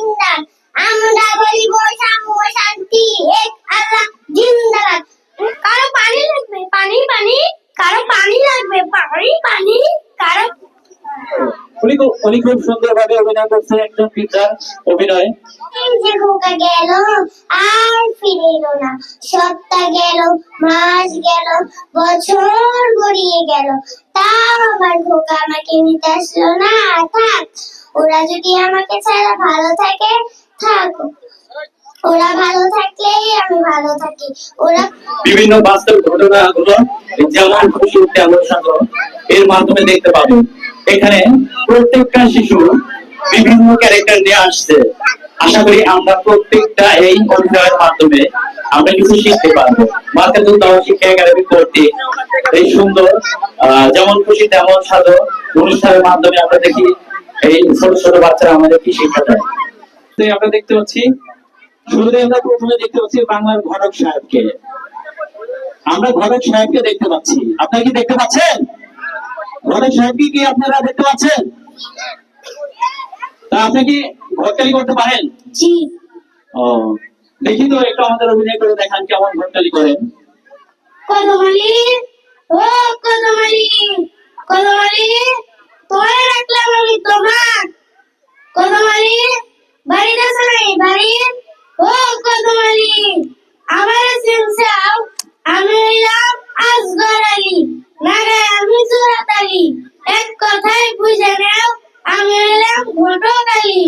জিন্দাবাদ আমরা বলিব সাম্য শান্তি এক আল্লাহ জিন্দাবাদ। কারো পানি লাগবে পানি পানি, কারো পানি লাগবে পানি পানি, কারো উনি খুব সুন্দরভাবে অভিনয় করছে, একজন পিতার অভিনয়। যে খোকা গেল আর ফিরে এলো না, সপ্তাহ গেল মাস গেল বছর গড়িয়ে গেল, তাও আমার খোকা আমাকে নিতে আসলো না। থাক, ওরা যদি আমাকে ছাড়া ভালো থাকে থাক, ওরা ভালো থাকলেই আমি ভালো থাকি। ওরা বিভিন্ন বাস্তব ঘটনাগুলো যেমন খুশি তেমন সাধন এর মাধ্যমে দেখতে পাবেন। এখানে প্রত্যেকটা শিশু বিভিন্ন ক্যারেক্টার নিয়ে আসছে। আশা করি আমরা প্রত্যেকটা এই অভিনয়ের মাধ্যমে আমরা কিছু শিখতে পারবো। মার্কেটিং শিক্ষা একাডেমি কর্তৃক এই সুন্দর যেমন খুশি তেমন সাধন অনুষ্ঠানের মাধ্যমে আমরা দেখি এই ছোট ছোট বাচ্চারা আমাদের কি শিক্ষা দেয়। আমরা দেখতে পাচ্ছি শুরুতে আমরা প্রথমে দেখতে পাচ্ছি বাংলার ঘটক সাহেবকে। আমরা ঘটক সাহেবকে দেখতে পাচ্ছি, আপনারা কি দেখতে পাচ্ছেন? ঘটক সাহেবকে কি আপনারা দেখতে পাচ্ছেন? তা আপনি কি ঘটকালি করতে পারেন? জি। ও, দেখি তো একটু আমাদের অভিনয় করে দেখান কেমন ঘটকালি করেন। কদমালি, ও কদমালি, কদমালি, তোমায় রাখলাম আমি তোমার। কদমালি, বাড়িতে আছে নাই বাড়ি? ও কদমালি, আমার সিনসাও, আমি হইলাম আসগর আলী, নাগায় আমি সুরাত আলী, এক কথায় বুঝে নাও আমি হইলাম ঘটক আলী।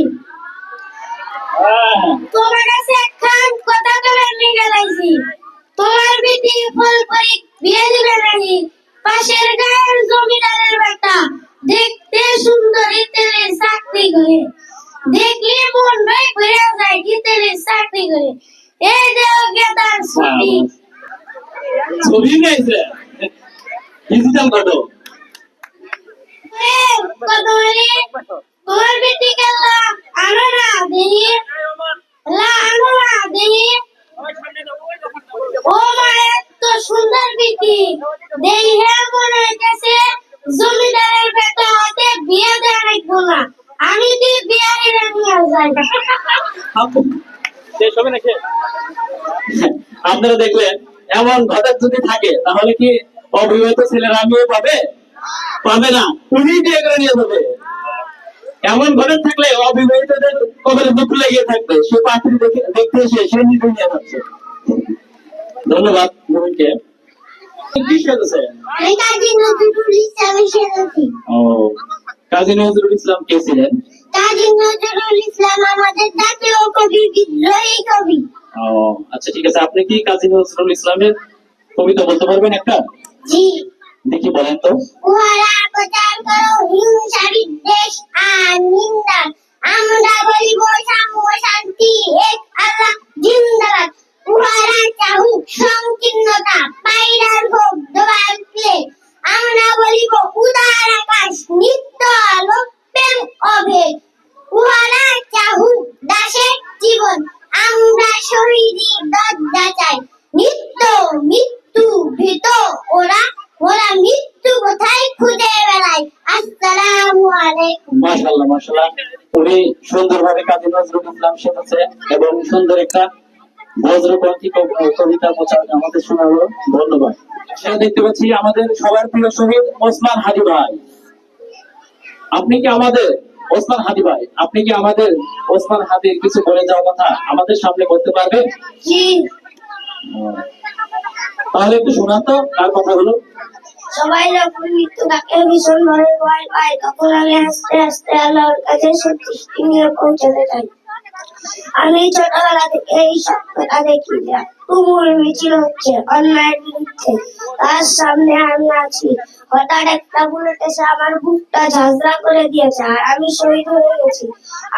তোমার কাছে একখান কথা কবার নিয়ে গেলাইছি, তোমার বেটি ফল পরি বিয়ে দিবে নাকি? পাশের গায়ের জমিদারের বেটা, দেখতে সুন্দরী তেলের চাকরি করে, দেখলে মন ভাই ঘুরে যায় কি তেলের চাকরি করে। এই দেও গেদার ছবি। ছবি গাইছে ডিজিটাল ফটো। কদমালি, তোমার বেটি গেলা আনো না দেহি, লা আনো না দেহি। ও মা, এত সুন্দর বেটি দেহি, হ্যাঁ মনে হইতেছে জমিদারের বেটা হাতে বিয়ে দেওয়া রাখবো না, আমি তুই বিয়ারি রানিয়ে যাই। শেষ হবে নাকি? আপনারা দেখলেন এমন ঘটক যদি থাকে তাহলে কি অবিবাহিত ছেলেরা আমিও পাবে? পাবে না, উনি বিয়ে করে নিয়ে যাবে। এমন ঘটক থাকলে অবিবাহিতদের কবরে দুঃখ লেগে থাকবে, সে পাত্রী দেখতে এসে সে নিজে নিয়ে যাচ্ছে। ধন্যবাদ মোহিনকে। কি সেজেছে? আমি কাজী নজরুল ইসলামের সেজেছি। ও, কাজী নজরুল ইসলাম কে ছিলেন? কাজী নজরুল ইসলাম আমাদের জাতীয় কবি, বিদ্রোহী কবি। ও আচ্ছা, ঠিক আছে। আপনি কি কাজী নজরুল ইসলামের কবিতা বলতে পারবেন একটা? জি। দেখি বলেন তো। উহারা প্রচার করো হিংসা বিদ্বেষ আর নিন্দা, আমরা বলিব সাম্য শান্তি এক আল্লাহ জিন্দাবাদ। উহারা চাহুক সংকীর্ণতা পায়রার হোক দোয়াল প্লে, আমরা বলিব উদার আকাশ নিত্য আলো প্রেম অভেদ। উহারা চাহুক দাসের জীবন, আমরা শহীদি দরজা চাই, নিত্য মৃত্যু ভীত ওরা, ওরা মৃত্যু কোথায় খুঁজে বেড়ায়। আসসালামু আলাইকুম। মাশাআল্লাহ মাশাআল্লাহ, উনি সুন্দরভাবে কাজী নজরুল ইসলাম শিখেছে এবং সুন্দর একটা বজ্রকণ্ঠী কবিতা আমাদের শোনালো। ধন্যবাদ। সেটা দেখতে পাচ্ছি আমাদের সবার প্রিয় শহীদ ওসমান হাদি ভাই। আপনি কি আমাদের ওসমান হাদি ভাই, আপনি কি আমাদের ওসমান হাদির কিছু বলে যাওয়ার কথা আমাদের সামনে বলতে পারবেন? জি। তাহলে একটু শোনান তো কার কথা হলো। সবাই যখন মৃত্যু ডাকে ভীষণ ভাবে ভয় পায়, তখন আমি আস্তে আস্তে আল্লাহর কাছে সন্তুষ্টি নিয়ে পৌঁছাতে চাই। আমি ছোটবেলা থেকে এই সত্যটা দেখি যে তুমুল মিছিল হচ্ছে অন্যায়ের বিরুদ্ধে, তার সামনে আমি আছি। হঠাৎ একটা বুলেট এসে আমার বুকটা ঝাঁঝরা করে দিয়েছে আর আমি শহীদ হয়ে গেছি।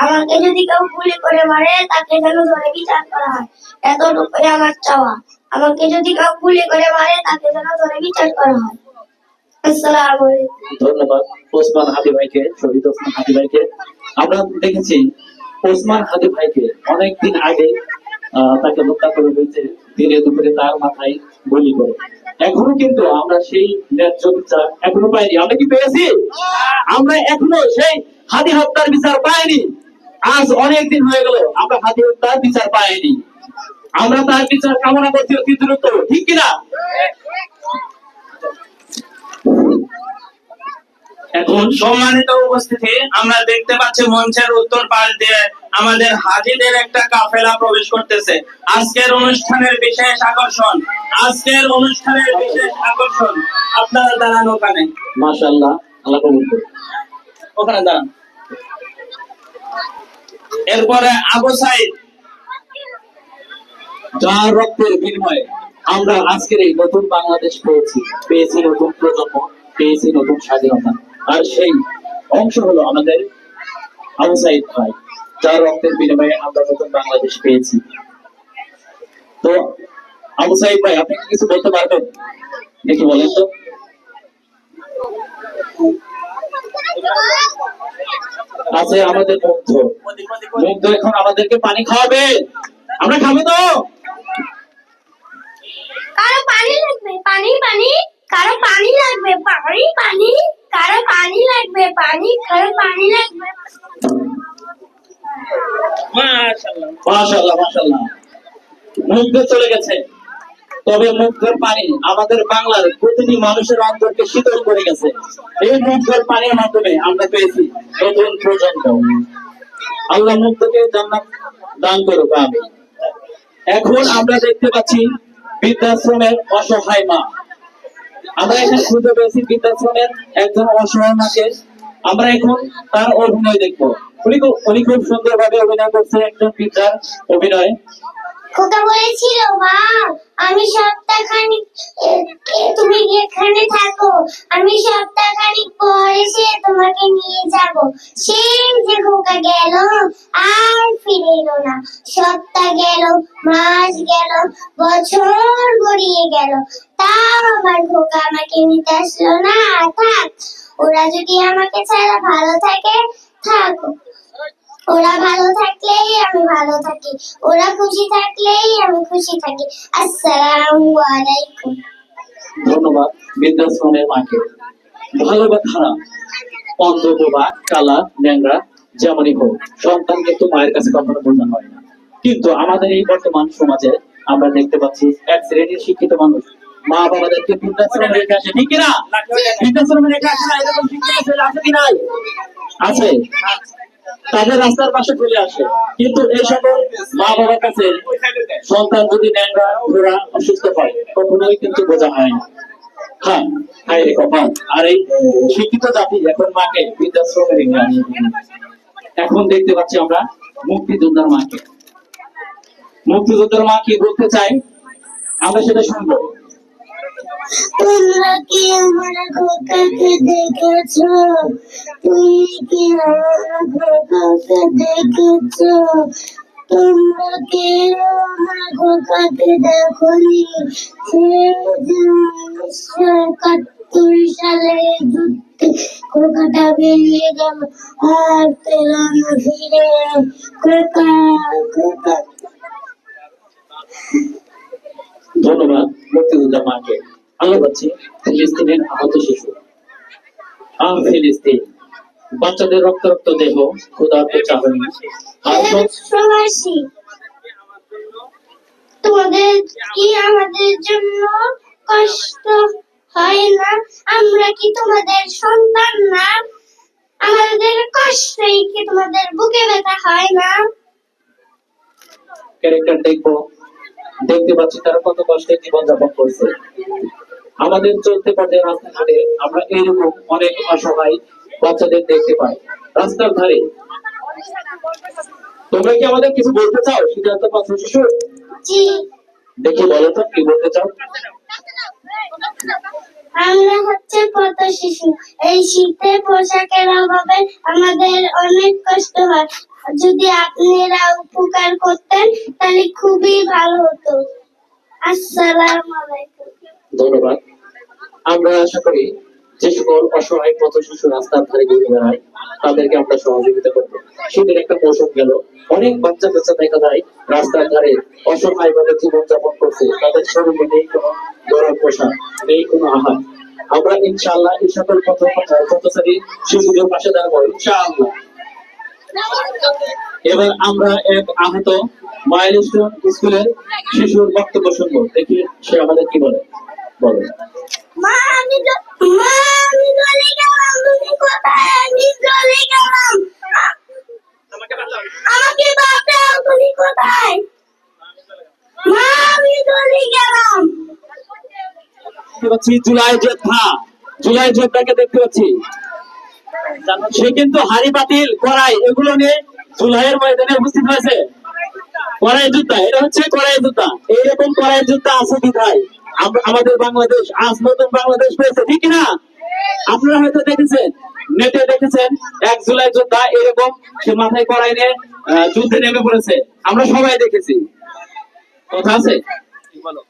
আমাকে যদি কেউ গুলি করে মারে তাকে যেন ধরে বিচার করা হয়, এতটুকুই আমার চাওয়া। আমাকে যদি কেউ গুলি করে মারে তাকে যেন ধরে বিচার করা হয়। আসসালামু আলাইকুম। ধন্যবাদ ওসমান হাদি ভাইকে, শহীদ ওসমান হাদি ভাইকে। আমরা দেখেছি ওসমান হাদি ভাইকে অনেকদিন আগে তাকে হত্যা করে হয়েছে, দিনে দুপুরে তার মাথায় গুলি করে। এখনো কিন্তু আমরা সেই ন্যায্য বিচার এখনো পাইনি। আমরা কি পেয়েছি? আমরা এখনো সেই হাদি হত্যার বিচার পাইনি। আজ অনেক দিন হয়ে গেল আমরা হাতে তার বিচার পাইনি। আমরা তার বিচার কামনা করছি অতি দ্রুত, ঠিক কিনা? এখন সম্মানিত উপস্থিতি, আমরা দেখতে পাচ্ছি মঞ্চের উত্তর পাশ দিয়ে আমাদের হাজিদের একটা কাফেলা প্রবেশ করতেছে। আজকের অনুষ্ঠানের বিশেষ আকর্ষণ, আজকের অনুষ্ঠানের বিশেষ আকর্ষণ আপনারা দাঁড়ান ওখানে। মাশাআল্লাহ, আল্লাহ কবুল করুন। ওখানে দাঁড়ান। এরপরে আবু সাইদ, যার রক্তের বিনিময়ে আমরা আজকের এই নতুন বাংলাদেশ পেয়েছি নতুন প্রজন্ম, পেয়েছি নতুন স্বাধীনতা। আর সেই অংশ হলো আমাদের আবু সাইদ ভাই, যার রক্তের বিনিময়ে আমরা নতুন বাংলাদেশ পেয়েছি। তো আবু সাইদ ভাই, আপনি কি কিছু বলতে পারবেন? দেখি বলেন তো। আছে আমাদের মুগ্ধ এখন আমাদেরকে পানি খাওয়াবে, আমরা খাবো তো? কারো পানি লাগবে, পানি পানি, কারো পানি লাগবে, পানি পানি, কারো পানি লাগবে, পানি, কারো পানি লাগবে। মাশাআল্লাহ মাশাআল্লাহ মাশাআল্লাহ, মুগ্ধ চলে গেছে। তবে মুগ্ধের পানি আমাদের বাংলার প্রতিটি মানুষের অন্তরকে শীতল করে গেছে। এই মুগ্ধের পানির মাধ্যমে আমরা পেয়েছি নতুন প্রজন্ম। আল্লাহ মুগ্ধকে জান্নাত দান করুক, আমিন। এখন আমরা দেখতে পাচ্ছি বৃদ্ধাশ্রমের অসহায় মা। আমরা এখানে খুঁজে পেয়েছি বৃদ্ধাশ্রমের একজন অসহায় মাকে। আমরা এখন তার অভিনয় দেখবো। উনি খুব সুন্দর ভাবে অভিনয় করছে, একজন বৃদ্ধার অভিনয়। খোকা বলেছিল, মা আমি সপ্তাহখানিক তুমি এখানে থাকো, আমি সপ্তাহখানিক পরে সে তোমাকে নিয়ে যাব। সেই যে খোকা গেল, আর ফিরে এলো না। সপ্তাহ গেল, মাস গেল, বছর গড়িয়ে গেল, তাও আমার খোকা আমাকে নিতে আসলো না। থাক, ওরা যদি আমাকে ছাড়া ভালো থাকে, থাকো। ওরা ভালো থাকলেই আমি ভালো থাকি, ওরা খুশি থাকলেই আমি খুশি থাকি। আসসালামু আলাইকুম। ধন্যবাদ বৃদ্ধাশ্রমের মাকে। ভালো বা খারাপ, অন্ধ বা কালা ন্যাংরা যেমনই হোক, সন্তান কিন্তু মায়ের কাছে কখনো বোঝা হয় না। কিন্তু আমাদের এই বর্তমান সমাজে আমরা দেখতে পাচ্ছি এক শ্রেণীর শিক্ষিত মানুষ মা বাবাদেরকে বৃদ্ধাশ্রমে রেখে আসে, ঠিক কিনা? বৃদ্ধাশ্রমে রেখে আসে না, এরকম শিক্ষিত ছেলে আছে কি নাই? আছে। তাদের রাস্তার পাশে চলে আসে। কিন্তু এই সকল মা বাবার কাছে সন্তান যদি ন্যাংরা ঘোড়া অসুস্থ হয়, কখনোই কিন্তু বোঝা হয় না। হ্যাঁ, হায় রে কপাল। আর এই শিক্ষিত জাতি এখন মাকে বৃদ্ধাশ্রমে রেখে আসে। এখন দেখতে পাচ্ছি আমরা মুক্তিযোদ্ধার মাকে। মুক্তিযোদ্ধার মা কি বলতে চাই আমরা সেটা শুনবো। তোমরা কি আমার খোকাকে দেখেছো? তুমি কি আমার খোকাকে দেখেছো? তোমরা কি আমার খোকাকে দেখোনি? সে যে 1971 সালে যুদ্ধে খোকাটা বেরিয়ে গেল, আর পেল না ফিরে। খোকা খোকা। ধন্যবাদ মুক্তিযোদ্ধা মাকে। আল্লাহ পাচ্ছি ফিলিস্তিনের আহত শিশু। ফিলিস্তিন, বাচ্চাদের রক্ত রক্ত দেহ, ক্ষুধার্ত চাহনি। প্রবাসী, তোমাদের কি আমাদের জন্য কষ্ট হয় না? আমরা কি তোমাদের সন্তান না? আমাদের কষ্টই কি তোমাদের বুকে ব্যথা হয় না? ক্যারেক্টার দেখবো, দেখতে পাচ্ছি তারা কত কষ্টে জীবনযাপন করছে। আমাদের চলতে পথে রাস্তাঘাটে আমরা এইরকম অনেক অসহায় বাচ্চাদের দেখতে পাই রাস্তার ধারে। তোমরা কি আমাদের কিছু বলতে চাও শীতার্ত পথ শিশু? জি। দেখি বলো তো কি বলতে চাও। আমরা হচ্ছে পথ শিশু। এই শীতে পোশাকের অভাবে আমাদের অনেক কষ্ট হয়। যদি আপনারা উপকার করতেন তাহলে খুবই ভালো হতো। আসসালামু আলাইকুম। ধন্যবাদ। আমরা আশা করি যে সকল অসহায় পথ শিশু রাস্তার ধারে ঘুরে বেড়ায় তাদেরকে আমরা সহযোগিতা করবো। শীতের একটা মৌসুম গেল, অনেক বাচ্চা কাচ্চা দেখা যায় রাস্তার ধারে অসহায় ভাবে জীবনযাপন করছে। তাদের শরীরে নেই কোনো গরম পোশাক, নেই কোনো আহার। আমরা ইনশাআল্লাহ এই সকল পথচারী শিশুদের পাশে দাঁড়াবো ইনশাআল্লাহ। এবার আমরা এক আহত মাইলস্টোন স্কুলের শিশুর বক্তব্য শুনবো, দেখি সে আমাদের কি বলে। বলো। মা আমি চলে গেলাম, তুমি কোথায়? আমি চলে গেলাম, আমাকে বাঁচাও, তুমি কোথায়? মা আমি চলে গেলাম। দেখতে পাচ্ছি জুলাই যোদ্ধা, জুলাই যোদ্ধাকে দেখতে পাচ্ছি। সে কিন্তু হাড়ি পাতিল কড়াই এগুলো নিয়ে জুলাইয়ের ময়দানে উপস্থিত হয়েছে। কড়াই যোদ্ধা, এটা হচ্ছে কড়াই যোদ্ধা। এইরকম কড়াই যোদ্ধা আছে বিধায় আমাদের বাংলাদেশ আজ নতুন বাংলাদেশ পেয়েছে, ঠিক না? আপনারা হয়তো দেখেছেন, নেটে দেখেছেন, 1 জুলাই যোদ্ধা এরকম সে মাথায় কড়াই নিয়ে যুদ্ধে নেমে পড়েছে, আমরা সবাই দেখেছি। কথা আছে? বলো।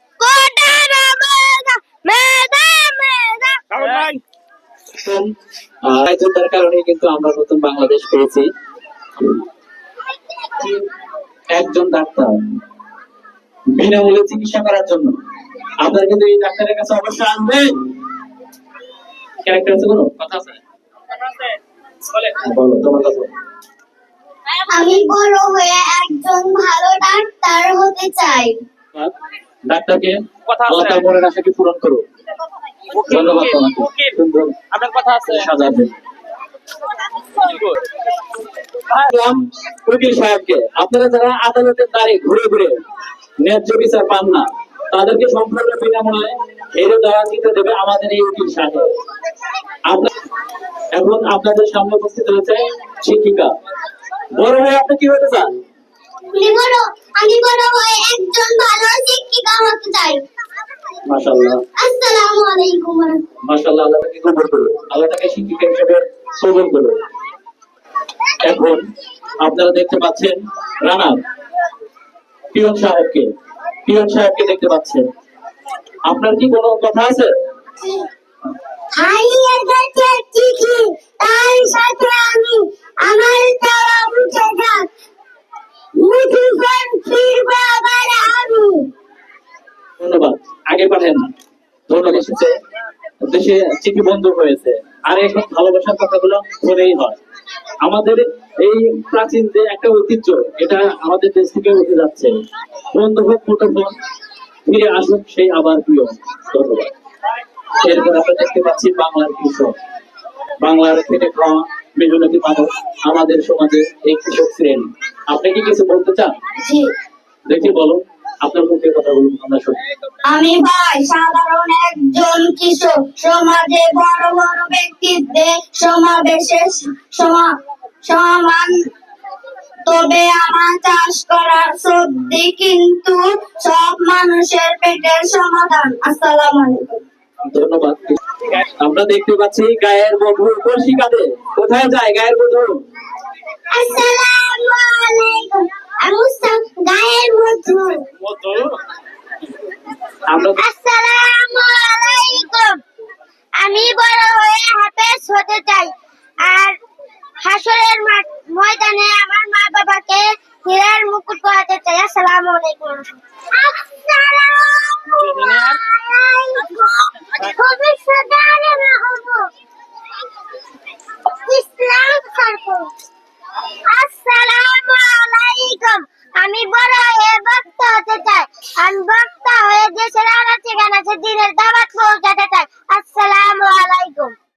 যোদ্ধার কারণে কিন্তু আমরা নতুন বাংলাদেশ পেয়েছি। একজন ডাক্তার বিনামূল্যে চিকিৎসা করার জন্য আপনারা কিন্তু এই ডাক্তারের কাছে অবশ্যই আসবেন। ক্যারেক্টার আছে, কোনো কথা আছে? বলো তোমার কথা। আমি বড় হয়ে একজন ভালো ডাক্তার হতে চাই। ডাক্তারকে তার মনের আশাকে পূরণ করো। ধন্যবাদ তোমাকে। আপনার কথা আছে। সাজাবেন উকিল সাহেবকে, আপনারা যারা আদালতের দ্বারে ঘুরে ঘুরে ন্যায্য বিচার পান না, তাদেরকে সম্পূর্ণ বিনামূল্যে হেরে দেওয়া দিতে দেবে আমাদের এই উকিল সাহেব। এখন আপনাদের সামনে উপস্থিত হয়েছে শিক্ষিকা। বড় হয়ে আপনি কি হতে চান? আমি বড় হয়ে একজন ভালো শিক্ষিকা হতে চাই। মাশাআল্লাহ। আসসালামু আলাইকুম। মাশাআল্লাহ, আল্লাহ তাকে কবুল করুন, আল্লাহ তাকে শিক্ষিকা হিসেবে কবুল করুন। এখন আপনারা দেখতে পাচ্ছেন রানার পিয়ন সাহেবকে দেখতে পাচ্ছেন। আপনার কি কোনো কথা আছে? হারিয়ে গেছে চিঠি, তার সাথে আমি আমার তারা উঠে যাক, মুঠোফোন ফিরবে আবার আমি। ধন্যবাদ, আগে পাঠেন না। ধন্যবাদ। এসেছে দেশে চিঠি বন্ধ হয়েছে, আর এখন ভালোবাসার কথাগুলো ফোনেই হয়। আমাদের এই প্রাচীন যে একটা ঐতিহ্য, এটা আমাদের দেশ থেকে উঠে যাচ্ছে। বন্ধ হোক মুঠোফোন, ফিরে আসুক সেই আবার প্রিয়। ধন্যবাদ। এরপর আমরা দেখতে পাচ্ছি বাংলার কৃষক, বাংলার খেটে খাওয়া মেহনতি মানুষ আমাদের সমাজে এই কৃষক শ্রেণী। আপনি কি কিছু বলতে চান? জি। দেখি বলুন, আপনার মুখে কথা বলুন, আমরা শুনি। আমি ভাই সাধারণ একজন কৃষক, সমাজে বড় বড় ব্যক্তিত্বের সমাবেশে সমান, তবে আমার চাষ করার সবজি কিন্তু সব মানুষের পেটের সমাধান। আসসালামু আলাইকুম। ধন্যবাদ। আমরা দেখতে পাচ্ছি গায়ের বধূ কলসি কাঁধে। কোথায় যায় গায়ের বধূ? আসসালামু আলাইকুম। আমি গায়ের বধূ। আসসালামু আলাইকুম। আমি বড় হয়ে হাফেজ হতে চাই, আর হাসরের ময়দানে আমার মা বাবাকে হীরার মুকুট পরাতে চাই। আসসালামু আলাইকুম। ভবিষ্যতে আলেমা হব, ইসলাম ছাড়বো। আসসালামু আলাইকুম। আমি বড় হয়ে বক্তা হতে চাই। আমি বক্তা হয়ে দেশের আনাচে কানাচে দিনের দাওয়াত পৌঁছাতে